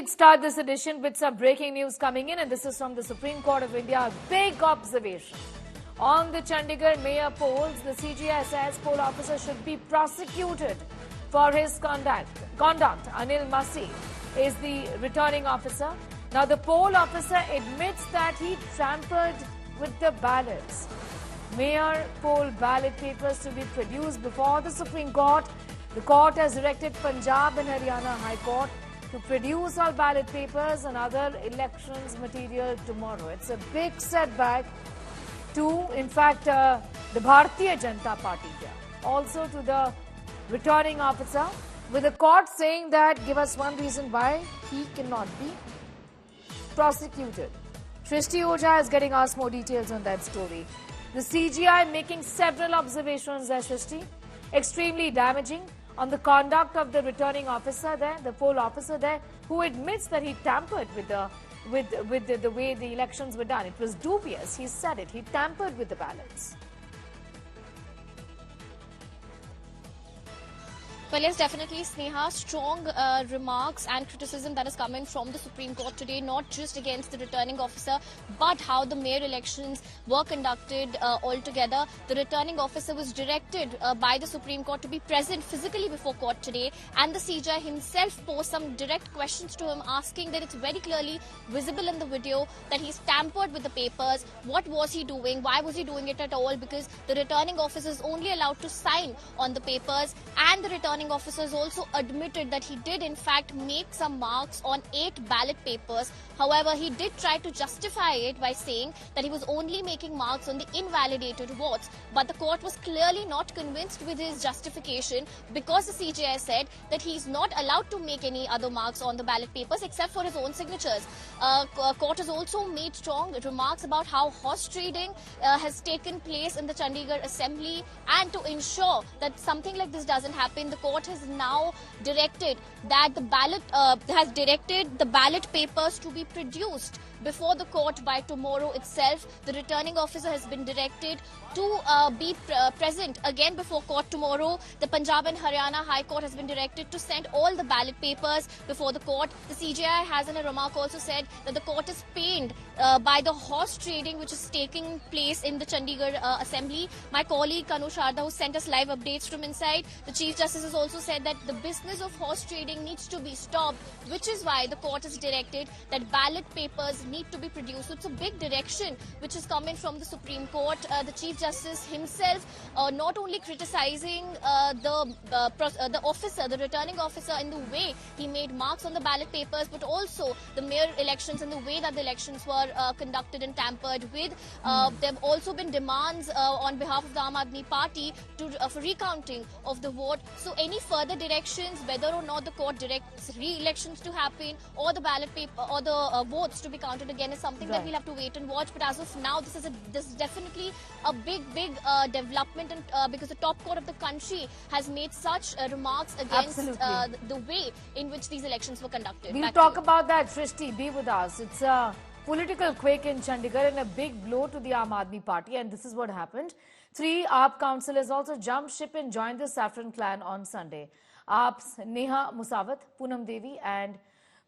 kickstart this edition with some breaking news coming in, and this is from the Supreme Court of India. A big observation. On the Chandigarh Mayor polls, the CGI says poll officer should be prosecuted for his conduct. Anil Massey is the returning officer. Now, the poll officer admits that he tampered with the ballots. Mayor poll ballot papers to be produced before the Supreme Court. The court has directed Punjab and Haryana High Court to produce all ballot papers and other elections material tomorrow. It's a big setback to, in fact, the Bharatiya Janata Party here. Also to the returning officer, with the court saying that give us one reason why he cannot be prosecuted. Shrishti Oja is getting us more details on that story. The CGI making several observations there, Shrishti, extremely damaging on the conduct of the returning officer there, the poll officer there, who admits that he tampered with the way the elections were done. It was dubious. He said it. He tampered with the ballots. Well, yes, definitely, Sneha. Strong remarks and criticism that is coming from the Supreme Court today, not just against the returning officer, but how the mayor elections were conducted altogether. The returning officer was directed by the Supreme Court to be present physically before court today, and the CJI himself posed some direct questions to him, asking that it's very clearly visible in the video that he's tampered with the papers. What was he doing? Why was he doing it at all? Because the returning officer is only allowed to sign on the papers, and the returning officers also admitted that he did in fact make some marks on 8 ballot papers. However, he did try to justify it by saying that he was only making marks on the invalidated votes. But the court was clearly not convinced with his justification, because the CJI said that he is not allowed to make any other marks on the ballot papers except for his own signatures. Court has also made strong remarks about how horse trading has taken place in the Chandigarh Assembly, and to ensure that something like this doesn't happen, the court has now directed that the ballot papers to be produced before the court by tomorrow itself. The returning officer has been directed to be present again before court tomorrow. The Punjab and Haryana High Court has been directed to send all the ballot papers before the court. The CJI has in a remark also said that the court is pained by the horse trading which is taking place in the Chandigarh Assembly. My colleague Kanu Sharda, who sent us live updates from inside, the Chief Justice has also said that the business of horse trading needs to be stopped, which is why the court has directed that ballot papers need to be produced. So it's a big direction which is coming from the Supreme Court. The Chief Justice himself not only criticizing the officer, the returning officer, in the way he made marks on the ballot papers, but also the mayor elections and the way that the elections were conducted and tampered with. There have also been demands on behalf of the Aam Aadmi Party for recounting of the vote. So any further directions, whether or not the court directs re-elections to happen or the ballot paper or the votes to be counted again, is something that we'll have to wait and watch. But as of now, this is definitely a big development, and because the top court of the country has made such remarks against the way in which these elections were conducted. We'll talk about that. Shrishti, be with us. It's a political quake in Chandigarh and a big blow to the Aam Aadmi Party, and this is what happened. 3 AAP councillors also jumped ship and joined the Saffron clan on Sunday. AAP's Neha Musawat, Poonam Devi and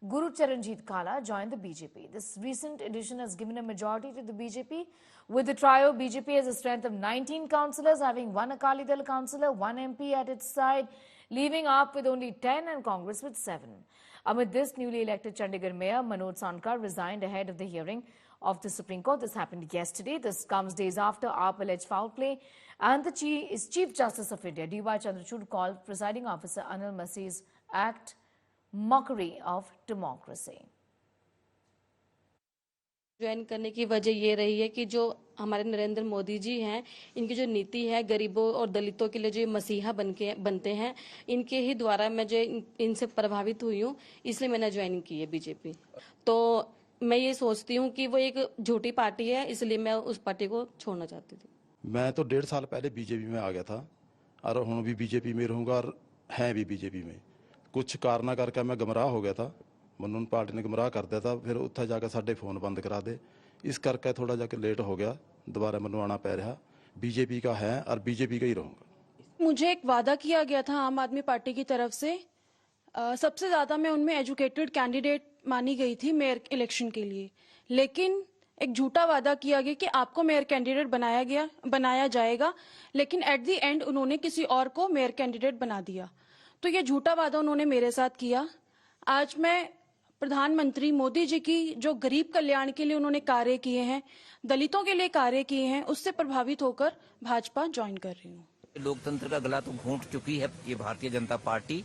Guru Charanjit Kala joined the BJP. This recent addition has given a majority to the BJP. With the trio, BJP has a strength of 19 councillors, having 1 Akali Dal councillor, 1 MP at its side, leaving AAP with only 10 and Congress with 7. Amid this, newly elected Chandigarh Mayor Manoj Sankar resigned ahead of the hearing of the Supreme Court. This happened yesterday. This comes days after AAP alleged foul play, and the Chief Justice of India, D.Y. Chandrachud, called presiding officer Anil Massey's act mockery of democracy. Join करने की वजह ये रही है कि जो हमारे नरेंद्र मोदी जी हैं, इनकी जो नीति है गरीबों और दलितों के लिए जो मसीहा बनते हैं, इनके ही द्वारा मैं जो इनसे प्रभावित हुई हूँ, इसलिए मैंने ज्वाइन की है बीजेपी। तो मैं ये सोचती हूँ कि वो एक झूठी पार्टी है, इसलिए मैं उस पार्टी को छोड़ना चाहती थी। मैं तो 1.5 साल पहले बीजेपी में आ गया था और हूँ भी बीजेपी में रहूँगा और हैं भी बीजेपी में। कुछ कारण करके मैं गुमराह हो गया था, ਮੈਨੂੰ पार्टी ने गुमराह कर दिया था, फिर उत्थे जाकर साडे फोन बंद करा दे, इस करके थोड़ा जाके लेट हो गया, दोबारा मैनू आना पै रहा। बीजेपी का है और बीजेपी का ही रहूँगा। मुझे एक वादा किया गया था आम आदमी पार्टी की तरफ से, सबसे ज़्यादा मैं उनमें एजुकेटेड कैंडिडेट मानी गई थी मेयर इलेक्शन के लिए, लेकिन एक झूठा वादा किया गया कि आपको मेयर कैंडिडेट बनाया जाएगा, लेकिन एट द एंड उन्होंने किसी और को मेयर कैंडिडेट बना दिया। तो ये झूठा वादा उन्होंने मेरे साथ किया। आज मैं प्रधानमंत्री मोदी जी की जो गरीब कल्याण के लिए उन्होंने कार्य किए हैं, दलितों के लिए कार्य किए हैं, उससे प्रभावित होकर भाजपा ज्वाइन कर रही हूँ। लोकतंत्र का गला तो घोंट चुकी है ये भारतीय जनता पार्टी,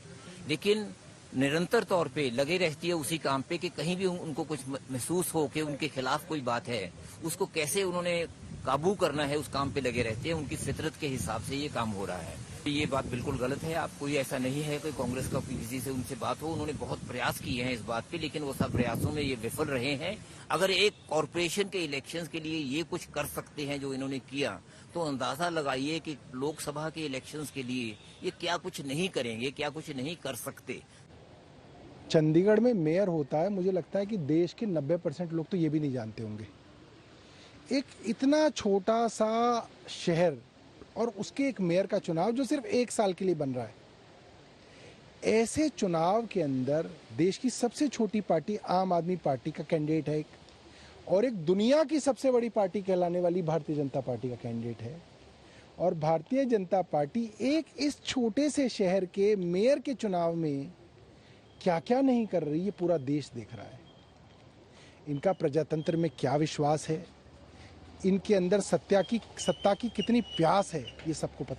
लेकिन निरंतर तौर पे लगे रहती है उसी काम पे कि कहीं भी उनको कुछ महसूस हो कि उनके खिलाफ कोई बात है, उसको कैसे उन्होंने काबू करना है, उस काम पे लगे रहते हैं। उनकी फितरत के हिसाब से ये काम हो रहा है। ये बात बिल्कुल गलत है। आप कोई ऐसा नहीं है कि कांग्रेस का किसी से उनसे बात हो, उन्होंने बहुत प्रयास किए हैं इस बात पे, लेकिन वो सब प्रयासों में ये विफल रहे हैं। अगर एक कॉरपोरेशन के इलेक्शंस के लिए ये कुछ कर सकते हैं जो इन्होंने किया, तो अंदाजा लगाइए कि लोकसभा के इलेक्शंस के लिए ये क्या कुछ नहीं करेंगे, क्या कुछ नहीं कर सकते। चंडीगढ़ में मेयर होता है, मुझे लगता है कि देश के 90% लोग तो ये भी नहीं जानते होंगे। एक इतना छोटा सा शहर और उसके एक मेयर का चुनाव जो सिर्फ 1 साल के लिए बन रहा है, ऐसे चुनाव के अंदर देश की सबसे छोटी पार्टी आम आदमी पार्टी का कैंडिडेट है और एक दुनिया की सबसे बड़ी पार्टी कहलाने वाली भारतीय जनता पार्टी का कैंडिडेट है। और भारतीय जनता पार्टी एक इस छोटे से शहर के मेयर के चुनाव में क्या क्या नहीं कर रही, ये पूरा देश देख रहा है। इनका प्रजातंत्र में क्या विश्वास है, इनके अंदर सत्ता की कितनी प्यास है, ये सबको पता